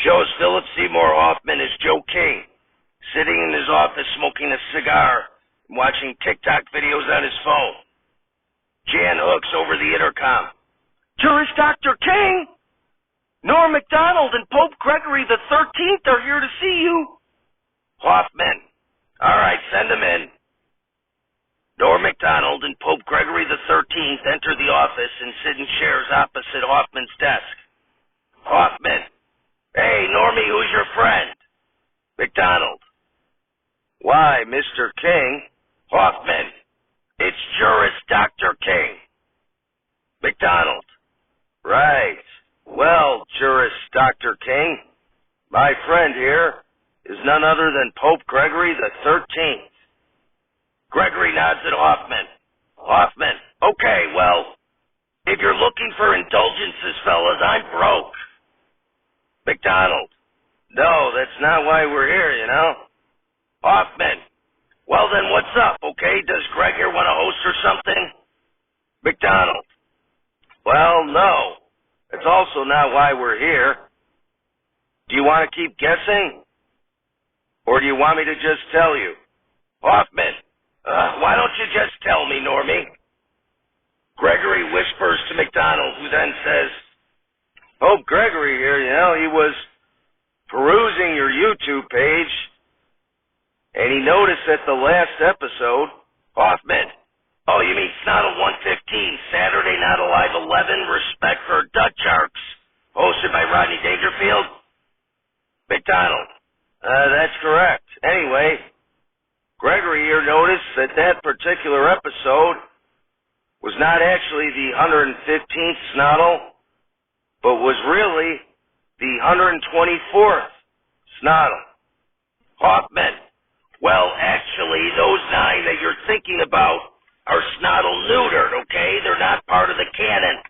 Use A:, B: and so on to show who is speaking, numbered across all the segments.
A: shows Philip Seymour Hoffman as Joe King, sitting in his office smoking a cigar and watching TikTok videos on his phone. Jan Hooks over the intercom. Juris Dr. King! Norm MacDonald and Pope Gregory the 13th are here to see you. Hoffman. All right, send them in. Norm MacDonald and Pope Gregory the 13th enter the office and sit in chairs opposite Hoffman's desk. Hoffman. Hey, Normie, who's your friend? MacDonald. Why, Mr. King? Hoffman. It's Juris Dr. King. MacDonald. Right. Well, Juris Dr. King, my friend here is none other than Pope Gregory the 13th. Gregory nods at Hoffman. Hoffman. Okay, well, if you're looking for indulgences, fellas, I'm broke. MacDonald. No, that's not why we're here, you know. Hoffman. Well, then what's up, okay? Does Greg here want to host or something? MacDonald. Well, no. It's also not why we're here. Do you want to keep guessing? Or do you want me to just tell you? Hoffman. Why don't you just tell me, Normie? Gregory whispers to MacDonald, who then says, Pope Gregory here, you know, he was perusing your YouTube page, and he noticed that the last episode, Hoffman. Oh, you mean SNotL 115, Saturday Night Alive 11, Respect for Dutch Sharks, hosted by Rodney Dangerfield? MacDonald. That's correct. Anyway, Gregory here noticed that that particular episode was not actually the 115th SNotL, but was really the 124th SNotL. Hoffman. Well, actually, those 9 that you're thinking about are SNotL neutered, okay? They're not part of the canon.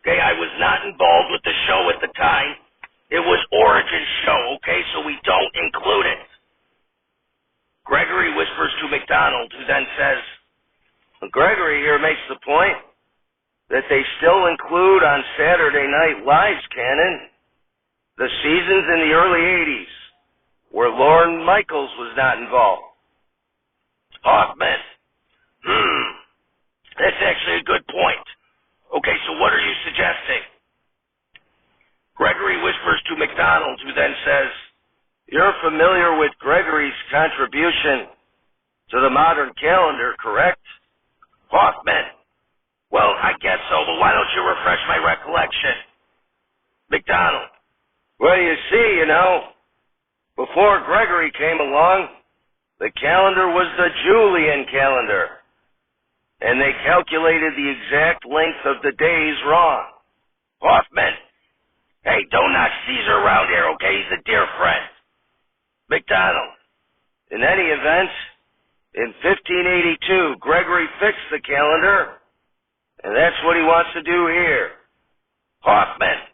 A: Okay, I was not involved with the show at the time. It was Origin's show, okay, so we don't include it. Gregory whispers to MacDonald, who then says, Gregory here makes the point that they still include on Saturday Night Live's canon the seasons in the early 80s where Lorne Michaels was not involved. Hoffman. That's actually a good point. Okay, so what are you suggesting? Gregory whispers to MacDonald, who then says, You're familiar with Gregory's contribution to the modern calendar, correct? Hoffman. Well, I guess so, but why don't you refresh my recollection? MacDonald. Well, you see, you know, before Gregory came along, the calendar was the Julian calendar, and they calculated the exact length of the days wrong. Hoffman. Hey, don't knock Caesar around here, okay? He's a dear friend. MacDonald. In any event, in 1582, Gregory fixed the calendar, and that's what he wants to do here. Hoffman.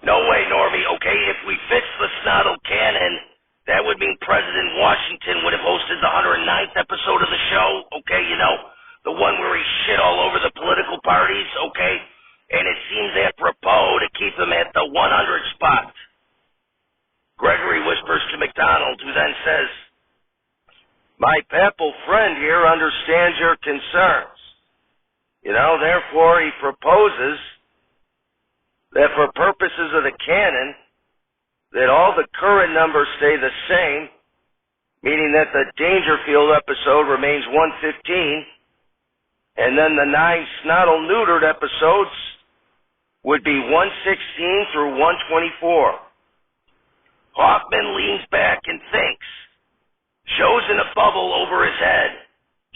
A: No way, Normie, okay? If we fix the SNotL canon, that would mean President Washington would have hosted the 109th episode of the show, okay? You know, the one where he shit all over the political parties, okay? And it seems apropos to keep him at the 100 spot. Gregory whispers to MacDonald, who then says, My papal friend here understands your concerns. You know, therefore he proposes that for purposes of the canon, that all the current numbers stay the same, meaning that the Dangerfield episode remains 115, and then the 9 SNotL neutered episodes would be 116 through 124. Hoffman leans back and thinks. Shows in a bubble over his head.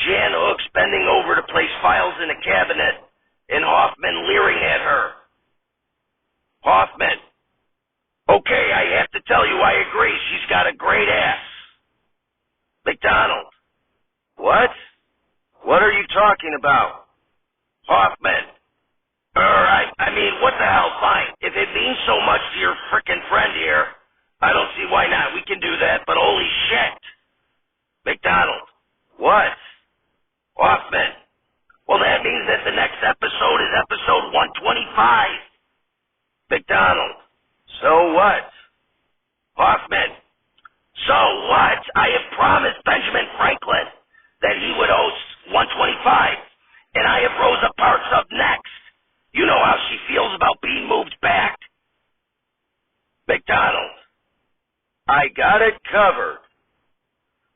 A: Jan Hooks bending over to place files in a cabinet, and Hoffman leering at her. Hoffman. Okay, I have to tell you I agree. She's got a great ass. MacDonald. What? What are you talking about? Hoffman. I mean, what the hell, fine. If it means so much to your frickin' friend here, I don't see why not. We can do that, but holy shit. MacDonald. What? Hoffman. Well, that means that the next episode is episode 125. MacDonald. So what? promised Benjamin Franklin that he would host 125, and I have Rosa Parks up next. You know how she feels about being moved back. McDonald, I got it covered.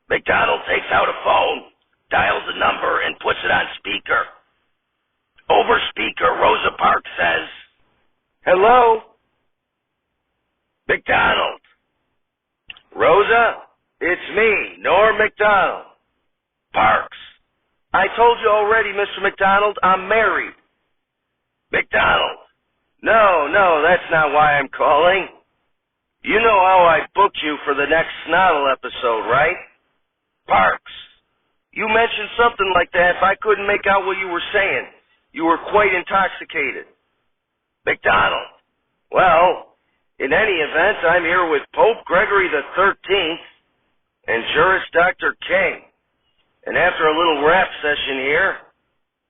A: McDonald takes out a phone, dials a number, and puts it on speaker. Over speaker, Rosa Parks says, "Hello?" McDonald, "Rosa, it's me, Norm McDonald." Parks, "I told you already, Mr. McDonald, I'm married." McDonald, No, that's not why I'm calling. You know how I booked you for the next SNotL episode, right? Parks, you mentioned something like that, but I couldn't make out what you were saying. You were quite intoxicated. McDonald, well, in any event, I'm here with Pope Gregory the 13th and Juris Dr. King. And after a little rap session here,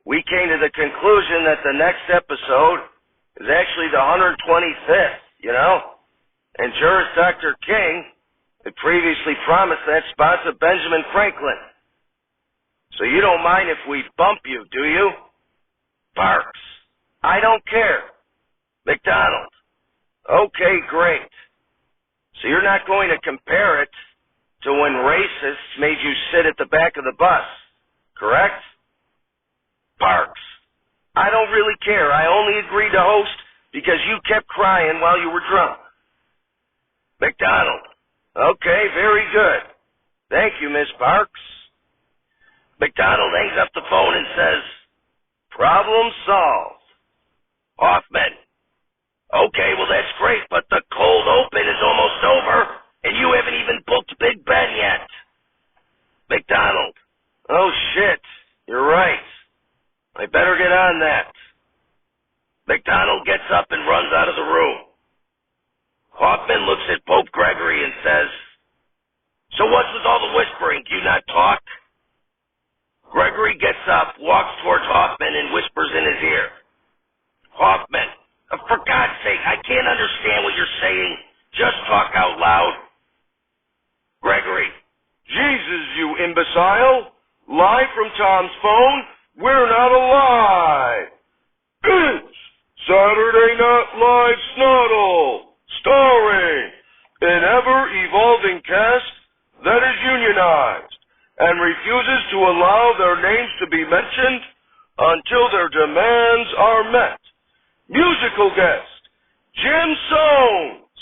A: we came to the conclusion that the next episode is actually the 125th, you know? And Juris Dr. King had previously promised that spot to Benjamin Franklin. So you don't mind if we bump you, do you? Parks, I don't care. McDonald, okay, great. So you're not going to compare it to when racists made you sit at the back of the bus, correct? Parks, I don't really care. I only agreed to host because you kept crying while you were drunk. McDonald, okay, very good. Thank you, Miss Parks. McDonald hangs up the phone and says, "Problem solved." Hoffman, okay, well that's great, but the cold open is almost over, and you haven't even booked Big Ben yet. McDonald, oh shit, you're right. I better get on that. McDonald gets up and runs out of the room. Hoffman looks at Pope Gregory and says, "So what's with all the whispering? Do you not talk?" Gregory gets up, walks towards Hoffman, and whispers in his ear. Hoffman, for God's sake, I can't understand what you're saying. Just talk out loud. Gregory, Jesus, you imbecile. Live from Tom's phone, we're not alive. It's Saturday Night Live SNotL, starring an ever-evolving cast that is unionized and refuses to allow their names to be mentioned until their demands are met. Musical guest, Jim Sohns,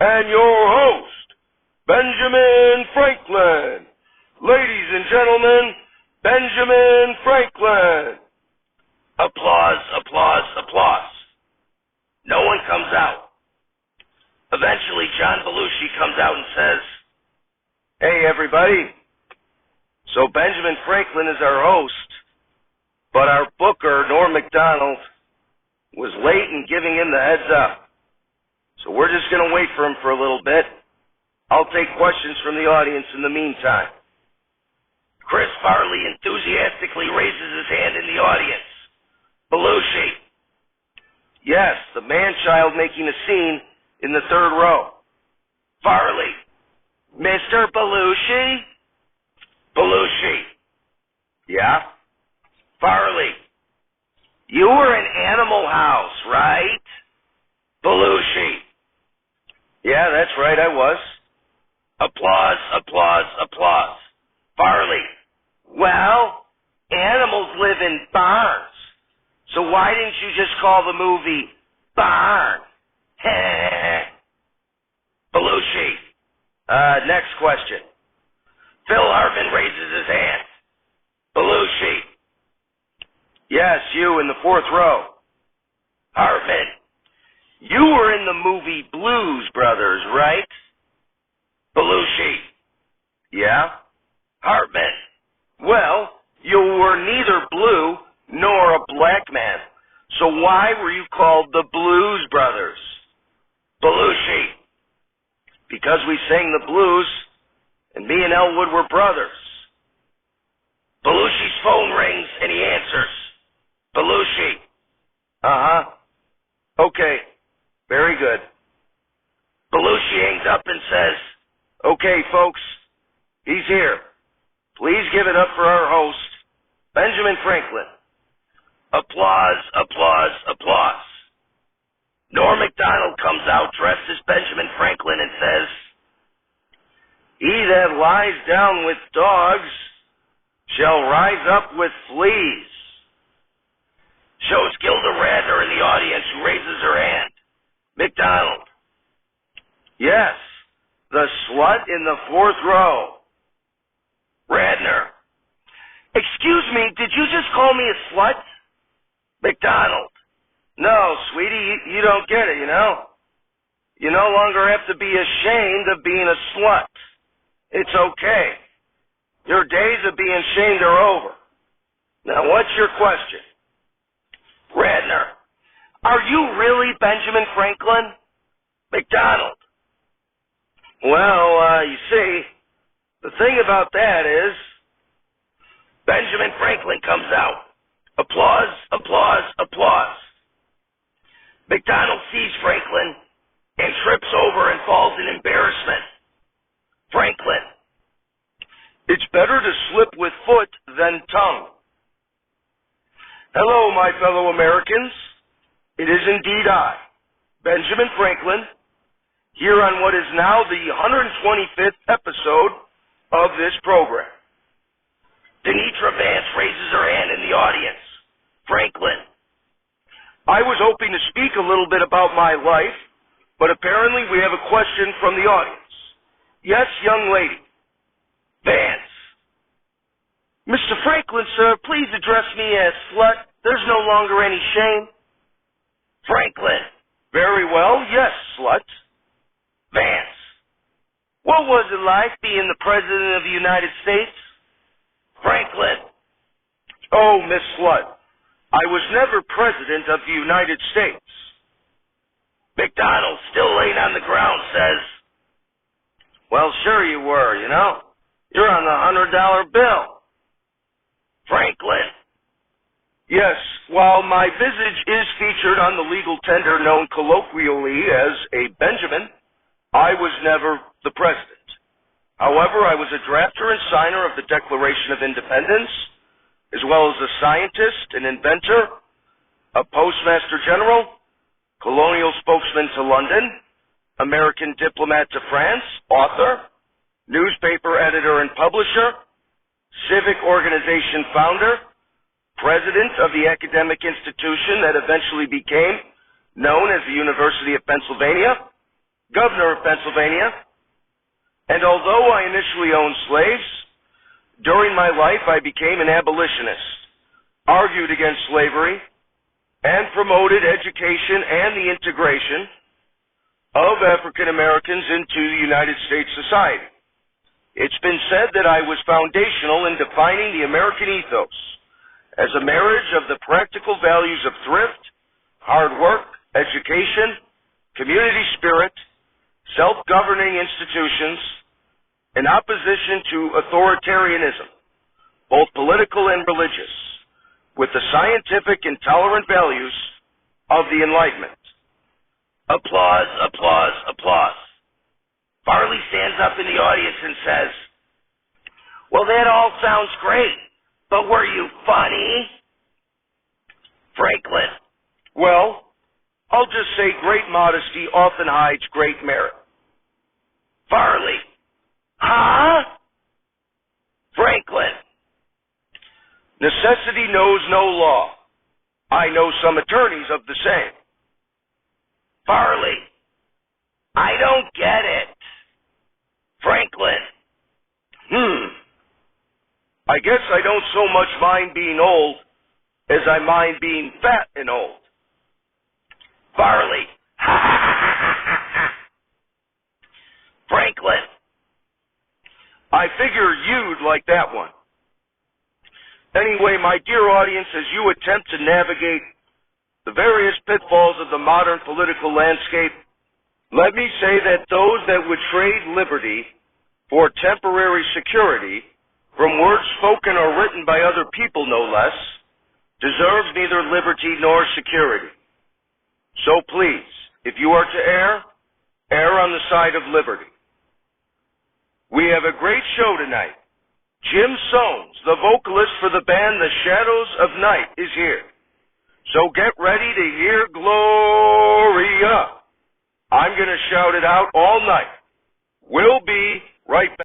A: and your host, Benjamin Franklin. Ladies and gentlemen, Benjamin Franklin. Applause, applause, applause. No one comes out. Eventually, John Belushi comes out and says, "Hey, everybody. So Benjamin Franklin is our host, but our booker, Norm McDonald, was late in giving him the heads up. So we're just going to wait for him for a little bit. I'll take questions from the audience in the meantime." Chris Farley enthusiastically raises his hand in the audience. Belushi. Yes, the man-child making a scene in the third row. Farley. Mr. Belushi? Belushi. Yeah? Farley. You were in Animal House, right? Belushi. Yeah, that's right, I was. Applause, applause, applause. Farley. Well, animals live in barns. So why didn't you just call the movie Barn? Belushi. Next question. Phil Hartman raises his hand. Belushi. Yes, you in the fourth row. Hartman. You were in the movie Blues Brothers, right? Belushi. Yeah? Hartman. Well, you were neither blue nor a black man. So why were you called the Blues Brothers? Belushi. Because we sang the blues, and me and Elwood were brothers. Belushi's phone rings, and he answers. Belushi. Uh-huh. Okay. Very good. Belushi hangs up and says, "Okay, folks, He's here. Please give it up for our host, Benjamin Franklin. Applause, applause, applause. Norm Macdonald comes out dressed as Benjamin Franklin and says, "He that lies down with dogs shall rise up with fleas." Shows Gilda Radner in the audience, who raises her hand. Macdonald. "Yes, the slut in the fourth row." Radner. "Excuse me, did you just call me a slut?" Macdonald. "No, sweetie, you don't get it, you know. You no longer have to be ashamed of being a slut. It's okay. Your days of being shamed are over. Now, what's your question?" Radner. "Are you really Benjamin Franklin?" Macdonald. "Well, you see, the thing about that is..." Benjamin Franklin comes out. Applause, applause, applause. Macdonald sees Franklin and trips over and falls in embarrassment. Franklin. "It's better to slip with foot than tongue." Hello, my fellow Americans. It is indeed I, Benjamin Franklin, here on what is now the 125th episode of this program. Denitra Vance raises her hand in the audience. Franklin. "I was hoping to speak a little bit about my life, but apparently we have a question from the audience. Yes, young lady." Vance. "Mr. Franklin, sir, please address me as slut. There's no longer any shame." Franklin. "Very well, yes, slut." Vance. "What was it like being the President of the United States?" Franklin. "Oh, Miss Slut, I was never President of the United States." Macdonald, still laying on the ground, says, "Well, sure you were, you know. You're on the $100 bill." Franklin. "Yes, while my visage is featured on the legal tender known colloquially as a Benjamin, I was never the President. However, I was a drafter and signer of the Declaration of Independence, as well as a scientist, an inventor, a postmaster general, colonial spokesman to London, American diplomat to France, author, newspaper editor and publisher, civic organization founder, president of the academic institution that eventually became known as the University of Pennsylvania, governor of Pennsylvania, and although I initially owned slaves, during my life I became an abolitionist, argued against slavery, and promoted education and the integration of African Americans into the United States society. It's been said that I was foundational in defining the American ethos as a marriage of the practical values of thrift, hard work, education, community spirit, self-governing institutions, in opposition to authoritarianism, both political and religious, with the scientific and tolerant values of the Enlightenment." Applause, applause, applause. Farley stands up in the audience and says, "Well, that all sounds great, but were you funny?" Franklin. "Well, I'll just say great modesty often hides great merit." Farley. "Huh?" Franklin. "Necessity knows no law. I know some attorneys of the same." Farley. "I don't get it." Franklin. I guess I don't so much mind being old as I mind being fat and old." Farley. Franklin. "I figure you'd like that one. Anyway, my dear audience, as you attempt to navigate the various pitfalls of the modern political landscape, let me say that those that would trade liberty for temporary security, from words spoken or written by other people no less, deserves neither liberty nor security. So please, if you are to err, err on the side of liberty." We have a great show tonight. Jim Sohns, the vocalist for the band The Shadows of Night, is here. So get ready to hear Gloria. I'm going to shout it out all night. We'll be right back.